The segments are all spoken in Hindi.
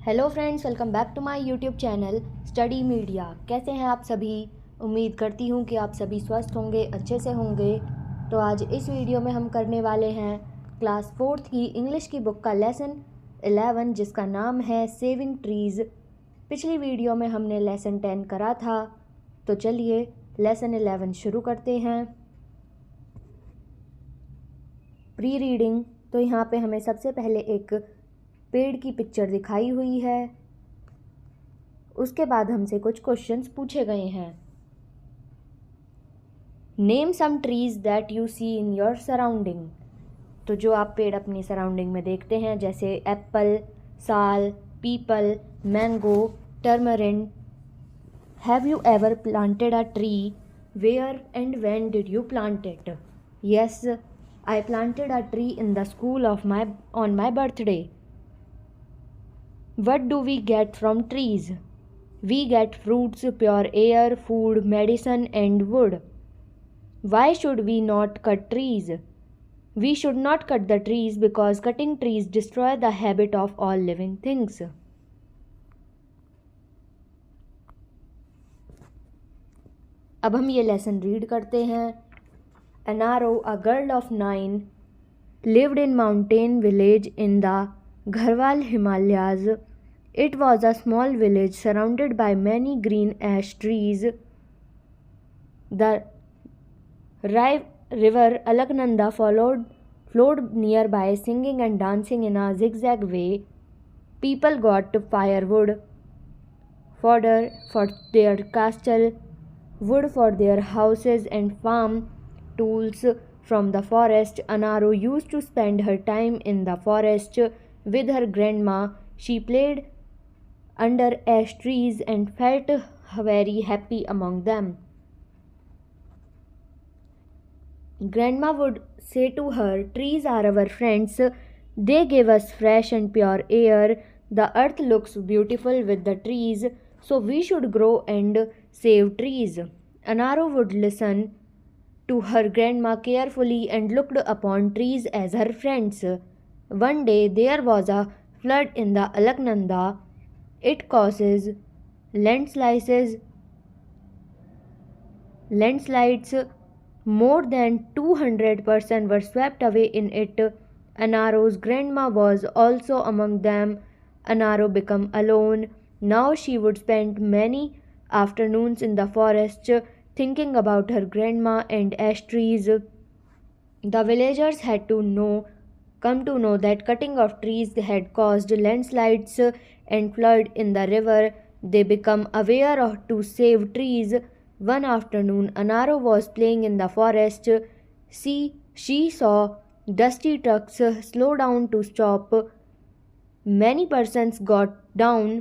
Hello friends, welcome back to my YouTube channel study media. कैसे हैं आप सभी? उम्मीद करती हूँ कि आप सभी स्वस्थ होंगे, अच्छे से होंगे। तो आज इस वीडियो में हम करने वाले हैं क्लास 4th की इंग्लिश की बुक का लेसन 11 जिसका नाम है सेविंग ट्रीज़। पिछली वीडियो में हमने लेसन 10 करा था, तो चलिए लेसन 11 शुरू करते हैं। Pre reading. तो यहाँ पे हमें सबसे पहले एक पेड़ की पिक्चर दिखाई हुई है। उसके बाद हमसे कुछ क्वेश्चंस पूछे गए हैं। Name some trees that you see in your surrounding. तो जो आप पेड़ अपनी सराउंडिंग में देखते हैं, जैसे apple, sal, peepal, mango, tamarind. Have you ever planted a tree? Where and when did you plant it? Yes, I planted a tree in the school on my birthday. What do we get from trees? We get fruits, pure air, food, medicine, and wood. Why should we not cut trees? We should not cut the trees because cutting trees destroy the habit of all living things. अब हम ये लेसन रीड करते हैं। Anaro, a girl of 9, lived in mountain village in the Garhwal Himalayas. It was a small village surrounded by many green ash trees. The river Alaknanda flowed nearby, singing and dancing in a zigzag way. People got firewood, fodder for their castle, wood for their houses, and farm tools from the forest. Anaro used to spend her time in the forest with her grandma. She played under ash trees and felt very happy among them. Grandma would say to her, "Trees are our friends. They give us fresh and pure air. The earth looks beautiful with the trees, so we should grow and save trees." Anaro would listen to her grandma carefully and looked upon trees as her friends. One day there was a flood in the Alaknanda. It causes landslides. More than 200% were swept away in it. Anaro's grandma was also among them. Anaro became alone. Now she would spend many afternoons in the forest thinking about her grandma and ash trees. The villagers had come to know that cutting of trees had caused landslides and flood in the river. They become aware to save trees. One afternoon, Anaro was playing in the forest. She saw dusty trucks slow down to stop. Many persons got down,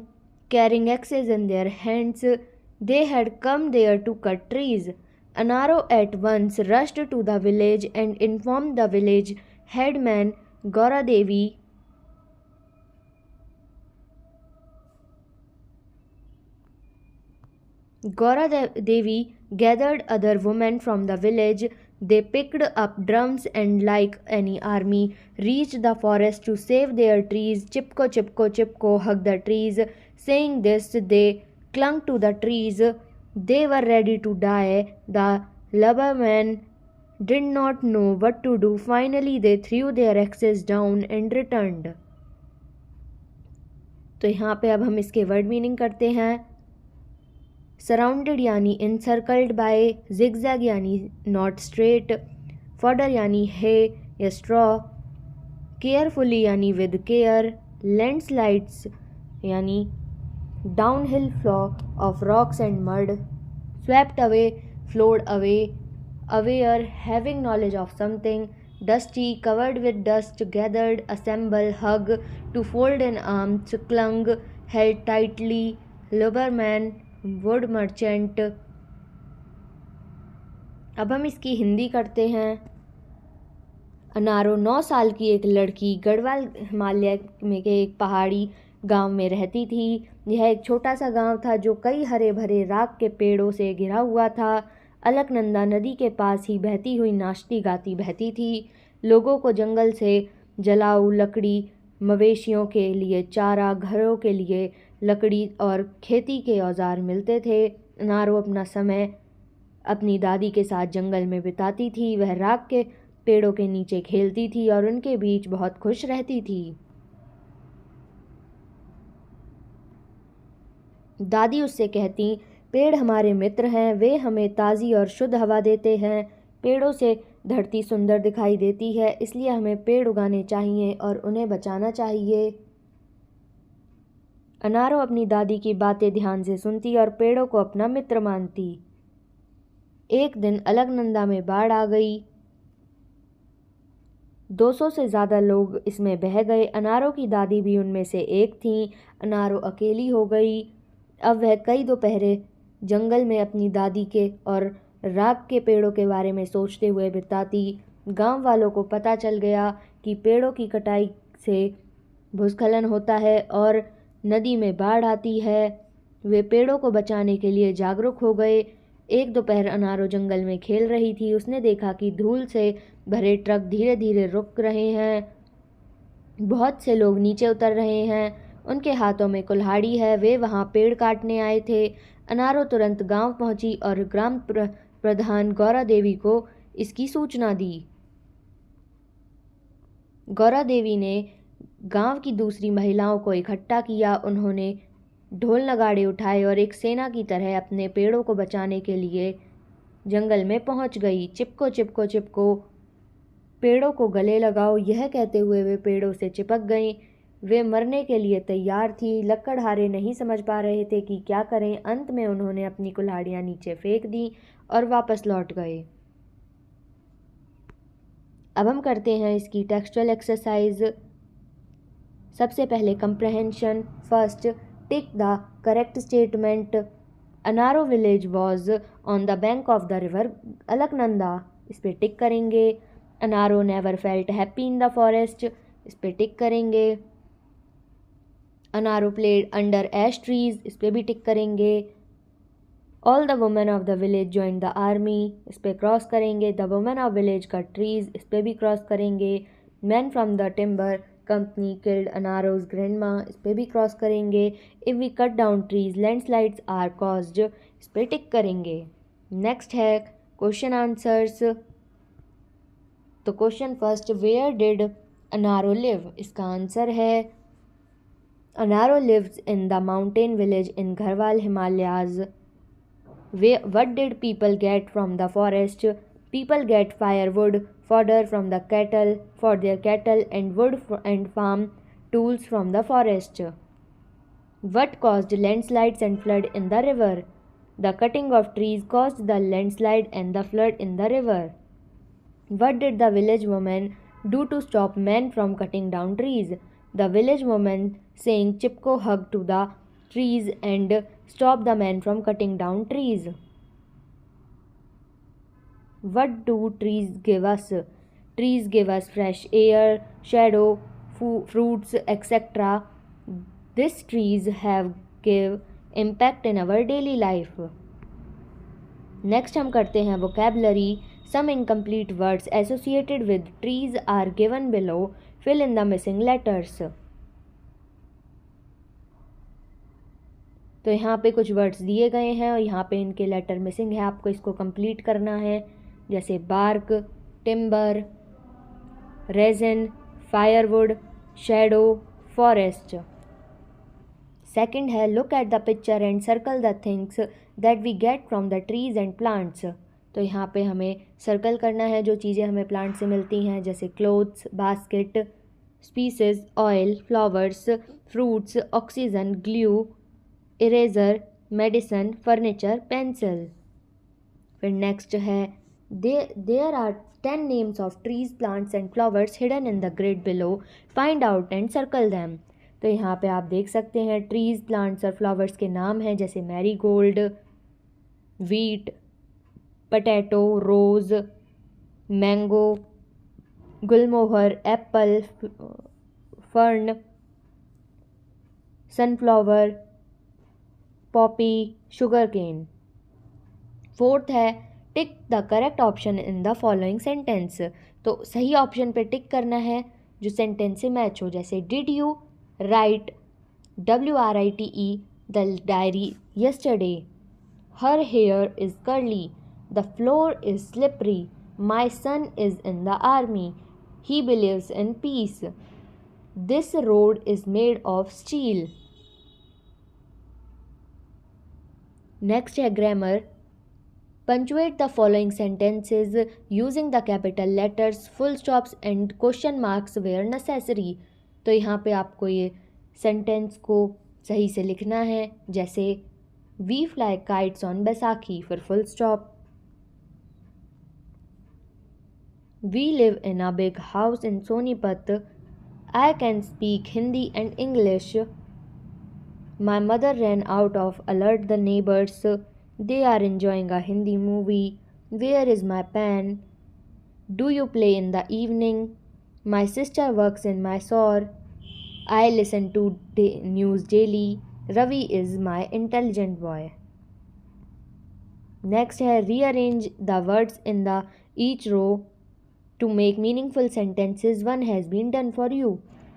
carrying axes in their hands. They had come there to cut trees. Anaro at once rushed to the village and informed the village headman Gaura Devi. Devi gathered other women from the village. They picked up drums and, like any army, reached the forest to save their trees. Chipko, chipko, chipko, hug the trees. Saying this, they clung to the trees. They were ready to die. The lumbermen did not know what to do. Finally, they threw their axes down and returned. तो यहाँ पे अब हम इसके वर्ड मीनिंग करते हैं। सराउंडेड यानी इनसर्कल्ड बाय, जिगजैग यानी नॉट स्ट्रेट, फॉडर यानी है या स्ट्रॉ, केयरफुली यानी विद केयर, लैंडस्लाइड्स यानी downhill flow of rocks and mud, swept away flowed away, aware having knowledge of something, dusty covered with dust, gathered assemble, hug to fold in arms, clung held tightly, lumberman would merchant. अब हम इसकी हिंदी करते हैं। अनारो 9 साल की एक लड़की गढ़वाल हिमालय में के एक पहाड़ी गांव में रहती थी। यह एक छोटा सा गांव था जो कई हरे भरे राख के पेड़ों से घिरा हुआ था। अलकनंदा नदी के पास ही बहती हुई नाचती गाती बहती थी। लोगों को जंगल से जलाऊ लकड़ी मवेशियों के लिए चारा, घरों के लिए लकड़ी और खेती के औजार मिलते थे। अनारो अपना समय अपनी दादी के साथ जंगल में बिताती थी। वह राख के पेड़ों के नीचे खेलती थी और उनके बीच बहुत खुश रहती थी। दादी उससे कहती, पेड़ हमारे मित्र हैं, वे हमें ताज़ी और शुद्ध हवा देते हैं। पेड़ों से धरती सुंदर दिखाई देती है, इसलिए हमें पेड़ उगाने चाहिए और उन्हें बचाना चाहिए। अनारो अपनी दादी की बातें ध्यान से सुनती और पेड़ों को अपना मित्र मानती। एक दिन अलकनंदा में बाढ़ आ गई। 200 से ज़्यादा लोग इसमें बह गए। अनारो की दादी भी उनमें से एक थी। अनारो अकेली हो गई। अब वह कई दोपहरे जंगल में अपनी दादी के और राख के पेड़ों के बारे में सोचते हुए बिताती। गांव वालों को पता चल गया कि पेड़ों की कटाई से भूस्खलन होता है और नदी में बाढ़ आती है। वे पेड़ों को बचाने के लिए जागरूक हो गए। एक दोपहर अनारो जंगल में खेल रही थी। उसने देखा कि धूल से भरे ट्रक धीरे धीरे रुक रहे हैं। बहुत से लोग नीचे उतर रहे हैं। उनके हाथों में कुल्हाड़ी है। वे वहां पेड़ काटने आए थे। अनारो तुरंत गांव पहुंची और ग्राम प्रधान गौरा देवी को इसकी सूचना दी। गौरा देवी ने गांव की दूसरी महिलाओं को इकट्ठा किया। उन्होंने ढोल नगाड़े उठाए और एक सेना की तरह अपने पेड़ों को बचाने के लिए जंगल में पहुंच गई। चिपको चिपको चिपको, पेड़ों को गले लगाओ, यह कहते हुए वे पेड़ों से चिपक गईं। वे मरने के लिए तैयार थी। लकड़हारे नहीं समझ पा रहे थे कि क्या करें। अंत में उन्होंने अपनी कुल्हाड़ियां नीचे फेंक दी और वापस लौट गए। अब हम करते हैं इसकी टेक्सचुअल एक्सरसाइज। सबसे पहले comprehension. First, tick the correct statement. Anaro village was on the bank of the river Alaknanda, इस पे टिक करेंगे। Anaro never felt happy in the forest, इस पे टिक करेंगे। Anaro played under ash trees, इस पे भी टिक करेंगे। All the women of the village join the army, इस पे क्रॉस करेंगे। The women of village cut trees, इस पे भी क्रॉस करेंगे। Man from the timber company killed Anaro's grandma, इस पे भी क्रॉस करेंगे। If we cut down trees landslides are caused, इस पे टिक करेंगे। नेक्स्ट है क्वेश्चन आंसर्स। तो question first, where did Anaro live, इसका आंसर है Anaro lives in the mountain village in Garhwal Himalayas. What did people get from the forest? People get firewood, fodder from the cattle, for their cattle, and wood and farm tools from the forest. What caused landslides and flood in the river? The cutting of trees caused the landslide and the flood in the river. What did the village woman do to stop men from cutting down trees? The village woman sang Chipko hug to the trees and stop the men from cutting down trees. What do trees give us? Trees give us fresh air, shadow, fruits, etc. These trees have give impact in our daily life. Next हम करते हैं vocabulary. Some incomplete words associated with trees are given below. Fill in the missing letters. तो यहाँ पे कुछ वर्ड्स दिए गए हैं और यहाँ पे इनके लेटर मिसिंग है। आपको इसको कंप्लीट करना है, जैसे bark, timber, resin, firewood, shadow, forest. Second है look at the picture and circle the things that we get from the trees and plants. तो यहाँ पे हमें सर्कल करना है जो चीज़ें हमें प्लांट से मिलती हैं, जैसे clothes, basket, species, oil, flowers, fruits, oxygen, glue, eraser, medicine, furniture, pencil. फिर नेक्स्ट है there are 10 names of trees, plants and flowers hidden in the grid below, find out and circle them. तो यहाँ पे आप देख सकते हैं ट्रीज, प्लांट्स और फ्लावर्स के नाम हैं, जैसे marigold, wheat, potato, rose, mango, gulmohar, apple, fern, sunflower, poppy, sugar cane. Fourth है tick the correct option in the following sentence. तो सही ऑप्शन पे टिक करना है। जो सेंटेंस से मैच हो, जैसे did you right WRITE the diary yesterday? Her hair is curly. The floor is slippery. My son is in the army. He believes in peace. This road is made of steel. Next है grammar. Punctuate the following sentences using the capital letters, full stops and question marks where necessary. तो यहाँ पे आपको ये सेंटेंस को सही से लिखना है, जैसे We fly kites on Baisakhi, फिर full stop. We live in a big house in Sonipat. I can speak Hindi and English. My mother ran out of alert the neighbors. They are enjoying a Hindi movie. Where is my pen? Do you play in the evening? My sister works in Mysore. I listen to news daily. Ravi is my intelligent boy. Next है rearrange the words in the each row to make meaningful sentences. One has been done for you.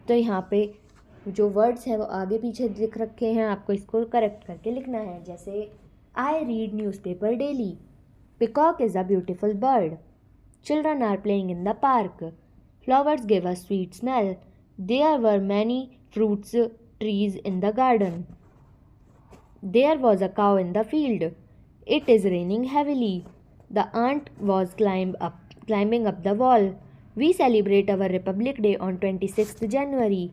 तो यहाँ पे जो वर्ड्स हैं वो आगे पीछे लिख रखे हैं, आपको इसको करेक्ट करके लिखना है, जैसे I read newspaper daily. Peacock is a beautiful bird. Children are playing in the park. Flowers give a sweet smell. There were many fruits trees in the garden. There was a cow in the field. It is raining heavily. The ant was climbing up the wall. We celebrate our Republic Day on 26th January.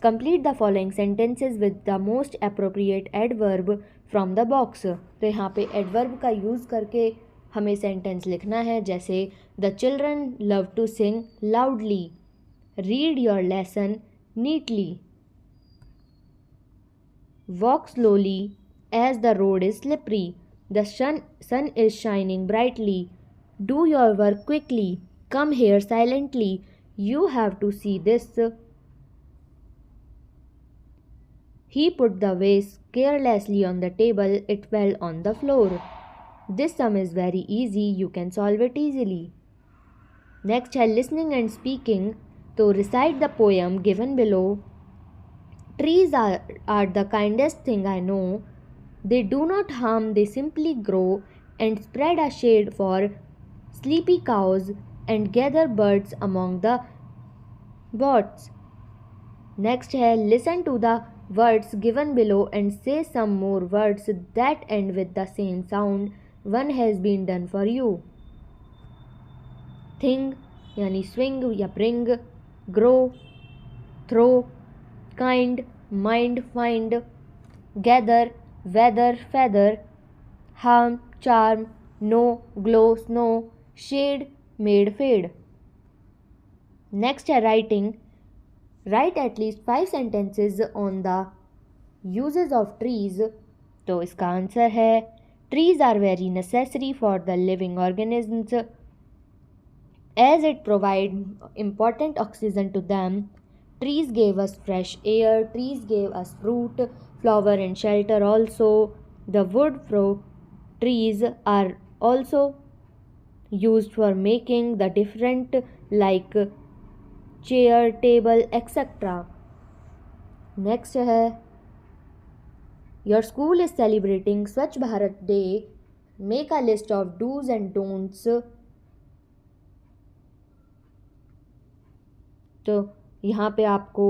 Complete the following sentences with the most appropriate adverb from the box. तो यहाँ पे adverb का यूज़ करके हमें सेंटेंस लिखना है, जैसे The children love to sing loudly. Read your lesson neatly. Walk slowly as the road is slippery. The sun is shining brightly. Do your work quickly. Come here silently. You have to see this. He put the vase carelessly on the table. It fell on the floor. This sum is very easy. You can solve it easily. Next है listening and speaking. तो recite the poem given below. Trees are the kindest thing I know. They do not harm, they simply grow and spread a shade for sleepy cows and gather birds among the boughs. Next है listen to the words given below and say some more words that end with the same sound. One has been done for you. Thing यानी swing या bring, grow, throw, kind, mind, find, gather, weather, feather, harm, charm, know, glow, snow, shade, made, fade. Next है writing. Write at least 5 sentences on the uses of trees. तो इसका आंसर है trees are very necessary for the living organisms as it provide important oxygen to them. Trees gave us fresh air. Trees gave us fruit, flower and shelter also. The wood from trees are also used for making the different like chair, table, etc. Next है your school is celebrating Swachh Bharat Day. Make a list of do's and don'ts. तो यहाँ पे आपको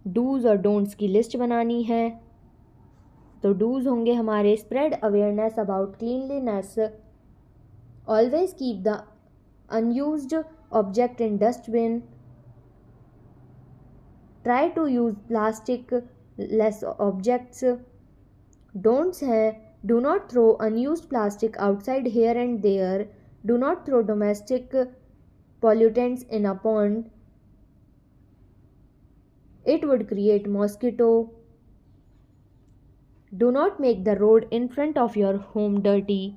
डूज और डोंट्स की लिस्ट बनानी है. तो डूज होंगे हमारे spread awareness about cleanliness, always keep the unused object in dustbin, try to use plastic less objects. Don'ts हैं do not throw unused plastic outside here and there, do not throw domestic pollutants in a pond. It would create mosquito. Do not make the road in front of your home dirty.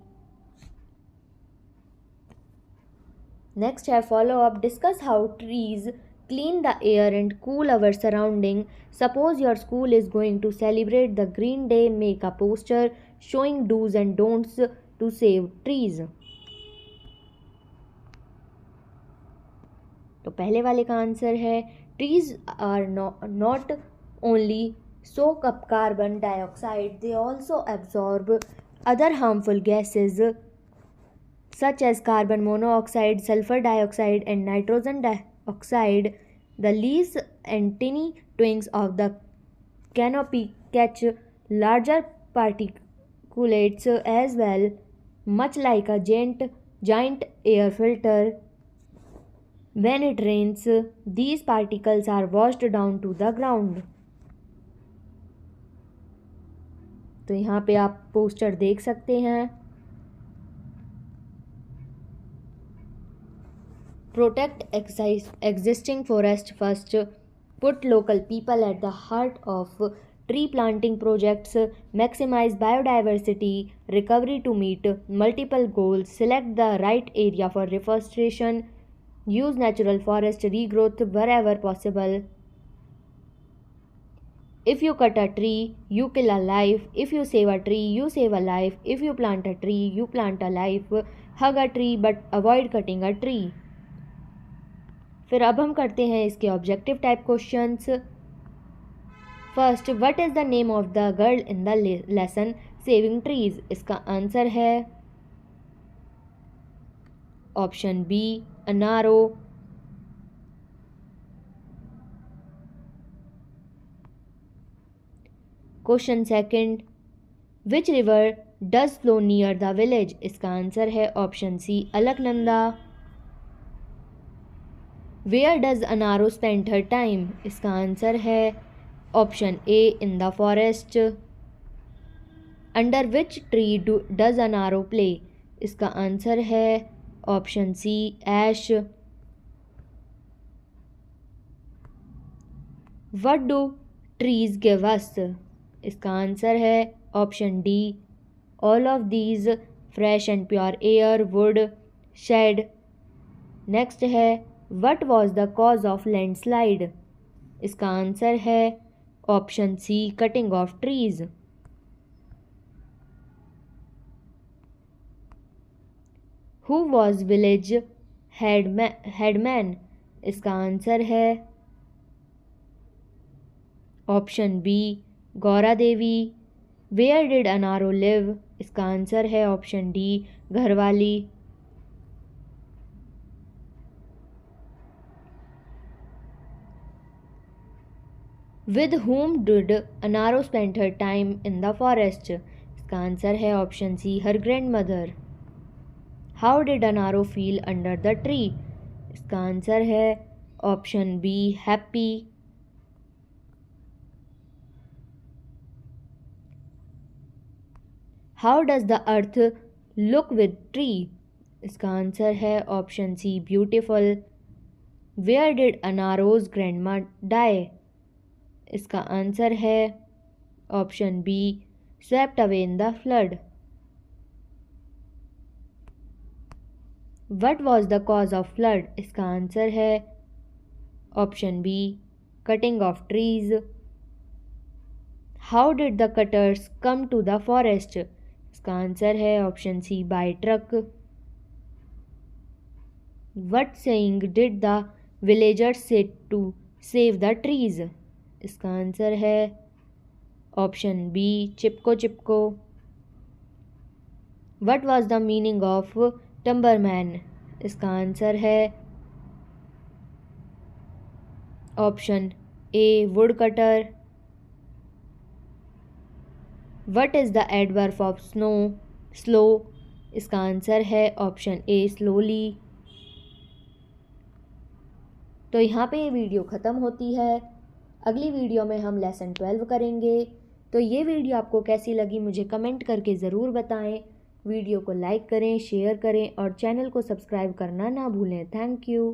Next है follow up. Discuss how trees clean the air and cool our surrounding. Suppose your school is going to celebrate the Green Day. Make a poster showing do's and don'ts to save trees. तो पहले वाले का आंसर है trees are not only soak up carbon dioxide, they also absorb other harmful gases such as carbon monoxide, sulfur dioxide, and nitrogen dioxide. The leaves and tiny twigs of the canopy catch larger particulates as well, much like a giant air filter. When it rains, these particles are washed down to the ground. तो यहाँ पे आप पोस्टर देख सकते हैं। Protect existing forest first, put local people at the heart of tree planting projects, maximise biodiversity, recovery to meet multiple goals, select the right area for reforestation, use natural forest regrowth wherever possible. If you cut a tree, you kill a life. If you save a tree, you save a life. If you plant a tree, you plant a life. Hug a tree but avoid cutting a tree. फिर अब हम करते हैं इसके objective type questions. First, what is the name of the girl in the lesson saving trees? इसका आंसर है option B Anaro. Question second, which river does flow near the village? इसका आंसर है option C Alaknanda. Where does Anaro spend her time? इसका आंसर है option A in the forest. Under which tree does Anaro play? इसका आंसर है option C ash. What do trees give us? इसका आंसर है option D all of these, fresh and pure air, wood, shade. Next है what was the cause of landslide? इसका आंसर है option C cutting of trees. Who was village headman? इसका आंसर है option B Gaura Devi. Where did Anaro live? इसका आंसर है option D Gharwali. With whom did Anaro spend her time in the forest? इसका आंसर है option C her grand mother. How did Anaro feel under the tree? इसका आंसर है option B happy. How does the earth look with tree? इसका आंसर है option C beautiful. Where did Anaro's grandma die? इसका आंसर है option B swept away in the flood. What was the cause of flood? इसका आंसर है option B cutting of trees. How did the cutters come to the forest? इसका आंसर है option C bye truck. What saying did the villagers say to save the trees? इसका आंसर है option B Chipko Chipko. What was the meaning of timberman? इसका आंसर है option A wood cutter. What is the adverb of slow? इसका आंसर है ऑप्शन ए स्लोली। तो यहाँ पे ये वीडियो ख़त्म होती है। अगली वीडियो में हम लेसन 12 करेंगे। तो ये वीडियो आपको कैसी लगी मुझे कमेंट करके ज़रूर बताएं। वीडियो को लाइक करें, शेयर करें और चैनल को सब्सक्राइब करना ना भूलें। Thank you.